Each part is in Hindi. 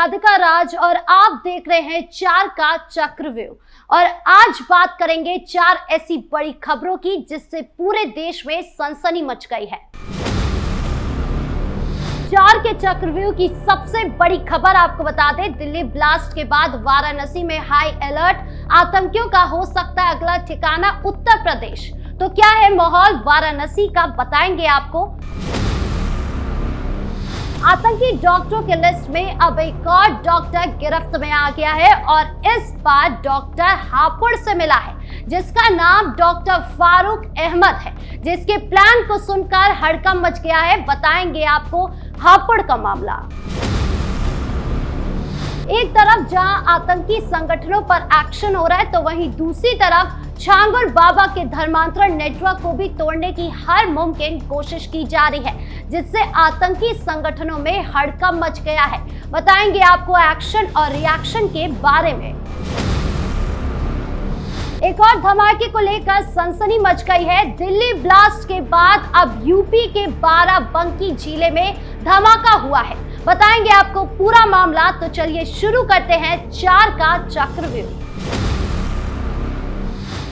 राधिका राज और आप देख रहे हैं 4 का चक्रव्यूह। और आज बात करेंगे 4 ऐसी बड़ी खबरों की जिससे पूरे देश में सनसनी मच गई है। 4 के चक्रव्यूह की सबसे बड़ी खबर आपको बता दें, दिल्ली ब्लास्ट के बाद वाराणसी में हाई अलर्ट, आतंकियों का हो सकता है अगला ठिकाना उत्तर प्रदेश। तो क्या है माहौल वाराणसी का, बताएंगे आपको। आतंकी डॉक्टरों के लिस्ट में अब एक और डॉक्टर गिरफ्त में आ गया है और इस बार डॉक्टर हापुड़ से मिला है, जिसका नाम डॉक्टर फारूक अहमद है, जिसके प्लान को सुनकर हड़कंप मच गया है। बताएंगे आपको हापुड़ का मामला। एक तरफ जहां आतंकी संगठनों पर एक्शन हो रहा है, तो वहीं दूसरी तरफ छांगुर बाबा के धर्मांतरण नेटवर्क को भी तोड़ने की हर मुमकिन कोशिश की जा रही है, जिससे आतंकी संगठनों में हड़कंप मच गया है। बताएंगे आपको एक्शन और रिएक्शन के बारे में। एक और धमाके को लेकर सनसनी मच गई है। दिल्ली ब्लास्ट के बाद अब यूपी के बाराबंकी जिले में धमाका हुआ है। बताएंगे आपको पूरा मामला। तो चलिए शुरू करते हैं 4 का चक्रव्यूह।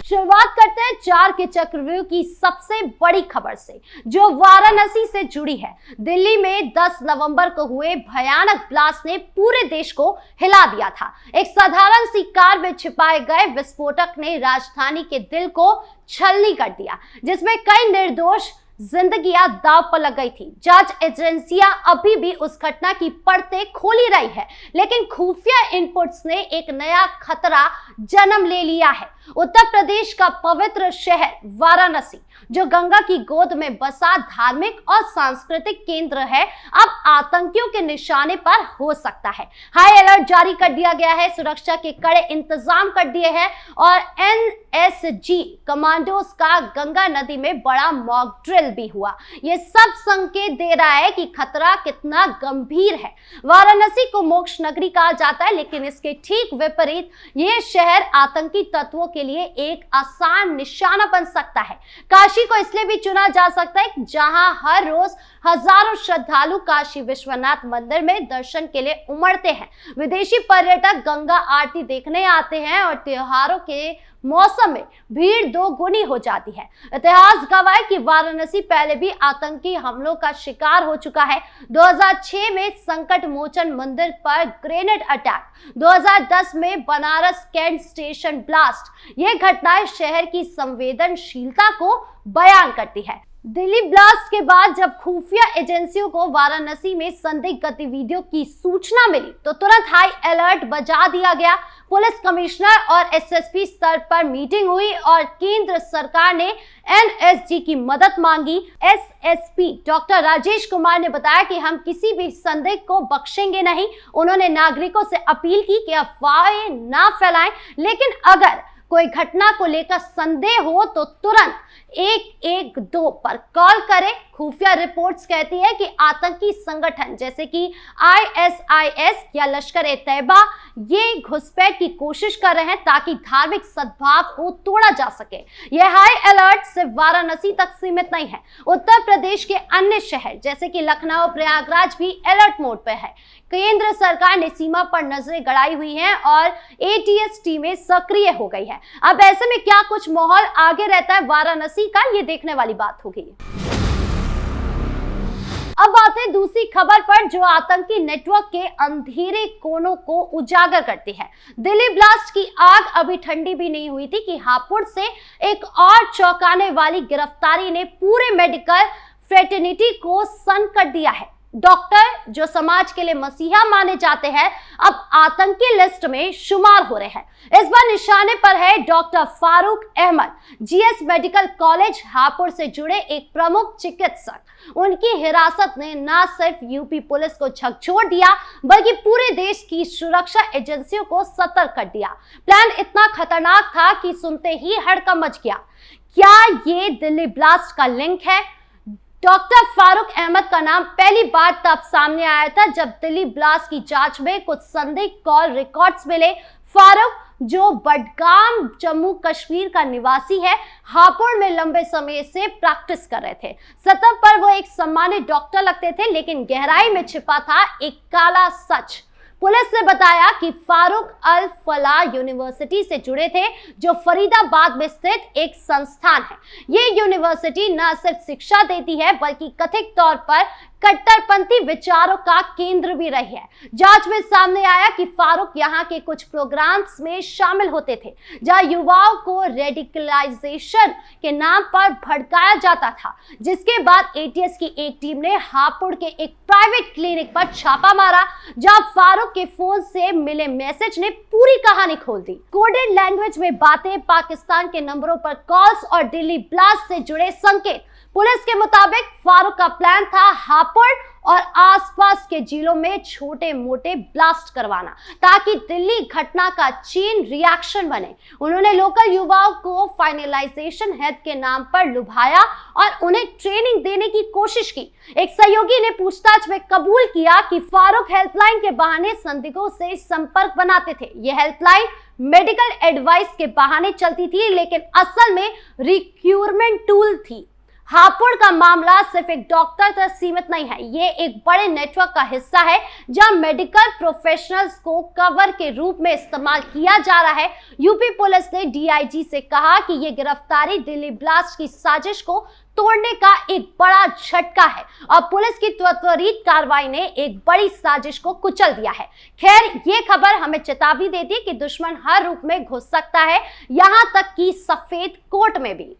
शुरुआत करते हैं 4 के चक्रव्यूह की सबसे बड़ी खबर से, जो वाराणसी से जुड़ी है। दिल्ली में 10 नवंबर को हुए भयानक ब्लास्ट ने पूरे देश को हिला दिया था। एक साधारण सी कार में छिपाए गए विस्फोटक ने राजधानी के दिल को छलनी कर दिया, जिसमें कई निर्दोष जिंदगियां दांव पर लग गई थी। जांच एजेंसियां अभी भी उस घटना की परतें खोल ही रही है, लेकिन खुफिया इनपुट्स ने एक नया खतरा जन्म ले लिया है। उत्तर प्रदेश का पवित्र शहर वाराणसी, जो गंगा की गोद में बसा धार्मिक और सांस्कृतिक केंद्र है, अब आतंकियों के निशाने पर हो सकता है। हाई अलर्ट जारी कर दिया गया है, सुरक्षा के कड़े इंतजाम कर दिए हैं और एनएसजी कमांडोज का गंगा नदी में बड़ा मॉक ड्रिल भी हुआ। यह सब संकेत दे रहा है कि खतरा कितना गंभीर है। वाराणसी को मोक्ष नगरी कहा जाता है, लेकिन इसके ठीक विपरीत यह शहर आतंकी तत्वों के लिए एक आसान निशाना बन सकता है। काशी को इसलिए भी चुना जा सकता है जहां हर रोज हजारों श्रद्धालु काशी विश्वनाथ मंदिर में दर्शन के लिए उमड़ते हैं। विदेशी पर्यटक गंगा आरती देखने आते हैं और त्योहारों के मौसम में भीड़ 2 गुनी हो जाती है। इतिहास गवाह है कि वाराणसी पहले भी आतंकी हमलों का शिकार हो चुका है। 2006 में संकट मोचन मंदिर पर ग्रेनेड अटैक, 2010 में बनारस कैंट स्टेशन ब्लास्ट, ये घटनाएं शहर की संवेदनशीलता को बयान करती है। दिल्ली ब्लास्ट के बाद जब खुफिया एजेंसियों को वाराणसी में संदिग्ध गतिविधियों की सूचना मिली, तो तुरंत हाई अलर्ट बजा दिया गया। पुलिस कमिश्नर और एसएसपी स्तर पर मीटिंग हुई और केंद्र सरकार ने एनएसजी की मदद मांगी। एसएसपी डॉक्टर राजेश कुमार ने बताया कि हम किसी भी संदिग्ध को बख्शेंगे नहीं। उन्होंने नागरिकों से अपील की कि अफवाहें ना फैलाएं, लेकिन अगर कोई घटना को लेकर संदेह हो तो तुरंत 112 पर कॉल करें। खुफिया रिपोर्ट्स कहती है कि आतंकी संगठन जैसे कि आईएसआईएस या लश्कर-ए-तैयबा ये घुसपैठ की कोशिश कर रहे हैं ताकि धार्मिक सद्भाव को तोड़ा जा सके। यह हाई अलर्ट सिर्फ वाराणसी तक सीमित नहीं है। उत्तर प्रदेश के अन्य शहर जैसे कि लखनऊ, प्रयागराज भी अलर्ट मोड पर है। केंद्र सरकार ने सीमा पर नजरें गड़ाई हुई हैं और एटीएस टीमें सक्रिय हो गई है। अब ऐसे में क्या कुछ माहौल आगे रहता है वाराणसी का, ये देखने वाली बात होगी। अब आते हैं दूसरी खबर पर, जो आतंकी नेटवर्क के अंधेरे कोनों को उजागर करती है। दिल्ली ब्लास्ट की आग अभी ठंडी भी नहीं हुई थी कि हापुड़ से एक और चौंकाने वाली गिरफ्तारी ने पूरे मेडिकल फ्रेटर्निटी को सन्न कर दिया है। डॉक्टर जो समाज के लिए मसीहा माने जाते हैं, अब आतंकी लिस्ट में शुमार हो रहे हैं। इस बार निशाने पर है doctor Farooq Ahmed. GS medical college Hapur से जुड़े एक प्रमुख चिकित्सक। उनकी हिरासत ने न सिर्फ यूपी पुलिस को झकझोर दिया, बल्कि पूरे देश की सुरक्षा एजेंसियों को सतर्क कर दिया। प्लान इतना खतरनाक था कि सुनते ही हड़कंप मच गया। क्या ये दिल्ली ब्लास्ट का लिंक है? डॉक्टर फारूक अहमद का नाम पहली बार तब सामने आया था जब दिल्ली ब्लास्ट की जांच में कुछ संदिग्ध कॉल रिकॉर्ड्स मिले। फारूक, जो बडगाम जम्मू कश्मीर का निवासी है, हापुड़ में लंबे समय से प्रैक्टिस कर रहे थे। सतह पर वो एक सम्मानित डॉक्टर लगते थे, लेकिन गहराई में छिपा था एक काला सच। पुलिस ने बताया कि फारूक अल फलाह यूनिवर्सिटी से जुड़े थे, जो फरीदाबाद में स्थित एक संस्थान है। ये यूनिवर्सिटी न सिर्फ शिक्षा देती है बल्कि कथित तौर पर कट्टरपंथी विचारों का केंद्र भी रही है। जांच में सामने आया कि फारूक यहां के कुछ प्रोग्राम्स में शामिल होते थे, जहां युवाओं को रेडिकलाइजेशन के नाम पर भड़काया जाता था, जिसके बाद एटीएस की एक टीम ने हापुड़ के एक प्राइवेट क्लिनिक पर छापा मारा, जहां फारूक के फोन से मिले मैसेज ने पूरी कहानी खोल दी। कोडेड लैंग्वेज में बातें, पाकिस्तान के नंबरों पर कॉल्स और दिल्ली ब्लास्ट से जुड़े संकेत। पुलिस के मुताबिक फारूक का प्लान था हापुड़ और आसपास के जिलों में छोटे मोटे ब्लास्ट करवाना, ताकि दिल्ली घटना का चेन रिएक्शन बने। उन्होंने लोकल युवाओं को फाइनलाइजेशन हेड के नाम पर लुभाया और उन्हें ट्रेनिंग देने की कोशिश की। एक सहयोगी ने पूछताछ में कबूल किया कि फारूक हेल्पलाइन के बहाने संदिग्धों से संपर्क बनाते थे। यह हेल्पलाइन मेडिकल एडवाइस के बहाने चलती थी, लेकिन असल में रिक्रूटमेंट टूल थी। हापुड़ का मामला सिर्फ एक डॉक्टर तक सीमित नहीं है, ये एक बड़े नेटवर्क का हिस्सा है जहां मेडिकल प्रोफेशनल्स को कवर के रूप में इस्तेमाल किया जा रहा है। यूपी पुलिस ने डीआईजी से कहा कि ये गिरफ्तारी दिल्ली ब्लास्ट की साजिश को तोड़ने का एक बड़ा झटका है और पुलिस की त्वरित कार्रवाई ने एक बड़ी साजिश को कुचल दिया है। खैर, ये खबर हमें चेतावनी देती है कि दुश्मन हर रूप में घुस सकता है, यहां तक कि सफेद कोट में भी।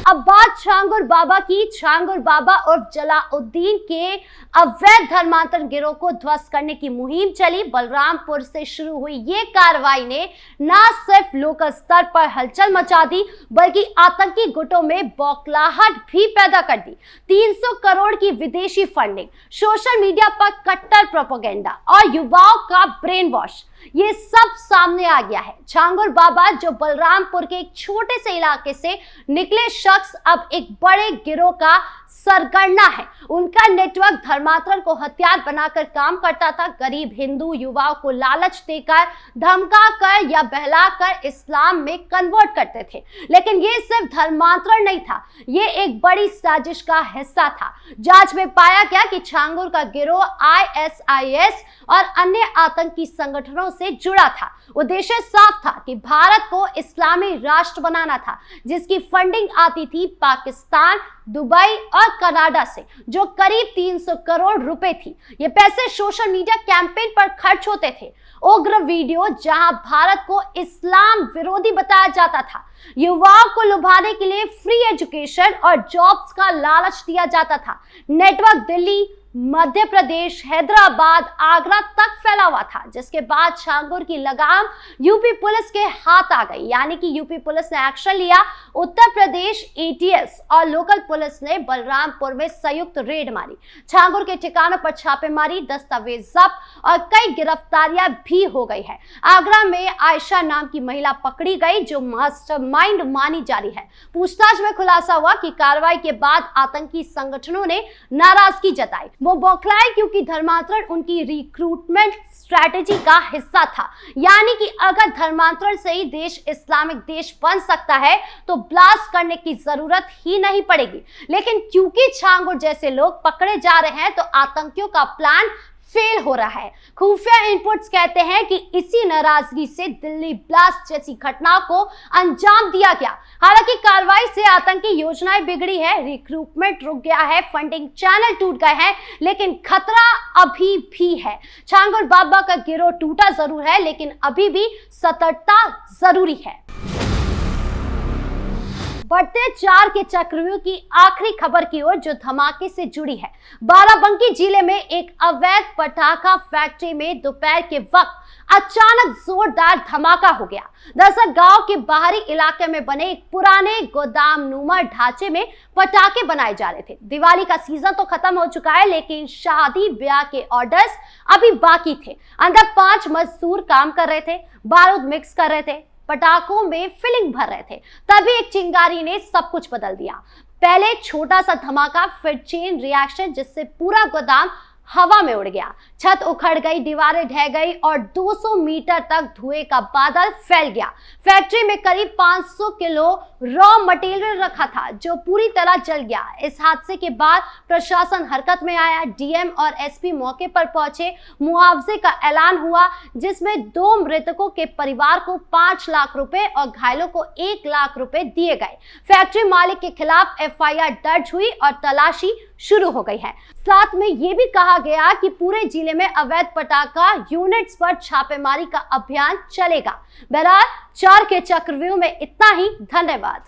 अब बात छांगुर बाबा की। छांगुर बाबा उर्फ जलाउद्दीन के अवैध धर्मांतरण गिरोह को ध्वस्त करने की मुहिम चली। बलरामपुर से शुरू हुई ये कार्रवाई ने न सिर्फ लोकल स्तर पर हलचल मचा दी, बल्कि आतंकी गुटों में बौखलाहट भी पैदा कर दी। 300 करोड़ की विदेशी फंडिंग, सोशल मीडिया पर कट्टर प्रोपेगेंडा और युवाओं का ब्रेन वॉश, ये सब सामने आ गया है। छांगुर बाबा, जो बलरामपुर के एक छोटे से इलाके से निकले शख्स, अब एक बड़े गिरोह का सरगना है। उनका नेटवर्क धर्मांतरण को हथियार बनाकर काम करता था। गरीब हिंदू युवाओं को लालच देकर, धमकाकर या बहलाकर इस्लाम में कन्वर्ट करते थे। लेकिन ये सिर्फ धर्मांतरण नहीं था, ये एक बड़ी साजिश का हिस्सा था। जांच में पाया गया कि छांगुर का गिरोह आईएसआईएस और अन्य आतंकी संगठनों से जुड़ा था। उद्देश्य साफ था कि भारत को इस्लामी राष्ट्र बनाना था, जिसकी फंडिंग आती थी पाकिस्तान, दुबई और कनाडा से, जो करीब 300 करोड़ रुपए थी। ये पैसे सोशल मीडिया कैंपेन पर खर्च होते थे। उग्र वीडियो जहां भारत को इस्लाम विरोधी बताया जाता था, युवाओं को लुभाने के लिए फ्री एजुकेशन और जॉब्स का लालच दिया जाता था। नेटवर्क दिल्ली, मध्य प्रदेश, हैदराबाद, आगरा तक फैला हुआ था, जिसके बाद छांगुर की लगाम यूपी पुलिस के हाथ आ गई। यानी कि यूपी पुलिस ने एक्शन लिया। उत्तर प्रदेश एटीएस और लोकल पुलिस ने बलरामपुर में संयुक्त रेड मारी, छांगुर के ठिकानों पर छापेमारी, दस्तावेज जब्त और कई गिरफ्तारियां भी हो गई है। आगरा में आयशा नाम की महिला पकड़ी गई, जो मास्टरमाइंड मानी जा रही है। पूछताछ में खुलासा हुआ कि कार्रवाई के बाद आतंकी संगठनों ने नाराजगी जताई। वो बौखलाए क्योंकि धर्मांतरण उनकी रिक्रूटमेंट स्ट्रैटेजी का हिस्सा था। यानी कि अगर धर्मांतरण से ही देश इस्लामिक देश बन सकता है तो ब्लास्ट करने की जरूरत ही नहीं पड़ेगी। लेकिन क्योंकि छांगुर जैसे लोग पकड़े जा रहे हैं तो आतंकियों का प्लान फेल हो रहा है। खुफिया इनपुट्स कहते हैं कि इसी नाराजगी से दिल्ली ब्लास्ट जैसी घटनाओं को अंजाम दिया गया। हालांकि कार्रवाई से आतंकी योजनाएं बिगड़ी है, रिक्रूटमेंट रुक गया है, फंडिंग चैनल टूट गए हैं, लेकिन खतरा अभी भी है। छांगुर बाबा का गिरोह टूटा जरूर है, लेकिन अभी भी सतर्कता जरूरी है। बढ़ते 4 के चक्रव्यूह की आखिरी खबर की ओर, जो धमाके से जुड़ी है। बाराबंकी जिले में एक अवैध पटाखा फैक्ट्री में दोपहर के वक्त अचानक जोरदार धमाका हो गया। दरअसल गांव के बाहरी इलाके में बने एक पुराने गोदाम नुमा ढांचे में पटाखे बनाए जा रहे थे। दिवाली का सीजन तो खत्म हो चुका है, लेकिन शादी ब्याह के ऑर्डर्स अभी बाकी थे। अंदर 5 मजदूर काम कर रहे थे, बारूद मिक्स कर रहे थे, पटाखों में फिलिंग भर रहे थे। तभी एक चिंगारी ने सब कुछ बदल दिया। पहले छोटा सा धमाका, फिर चेन रिएक्शन, जिससे पूरा गोदाम हवा में उड़ गया। छत उखड़ गई, दीवारें ढह गई और 200 मीटर तक धुएं का बादल फैल गया। फैक्ट्री में करीब 500 किलो रॉ मटेरियल रखा था जो पूरी तरह जल गया। इस हादसे के बाद प्रशासन हरकत में आया। डीएम और एसपी मौके पर पहुंचे। मुआवजे का ऐलान हुआ जिसमें 2 मृतकों के परिवार को 5 लाख रुपए और घायलों को 1 लाख रुपए दिए गए। फैक्ट्री मालिक के खिलाफ एफआईआर दर्ज हुई और तलाशी शुरू हो गई है। साथ में यह भी कहा गया कि पूरे जिले में अवैध पटाखा यूनिट्स पर छापेमारी का अभियान चलेगा। बहरहाल 4 के चक्रव्यूह में इतना ही। धन्यवाद।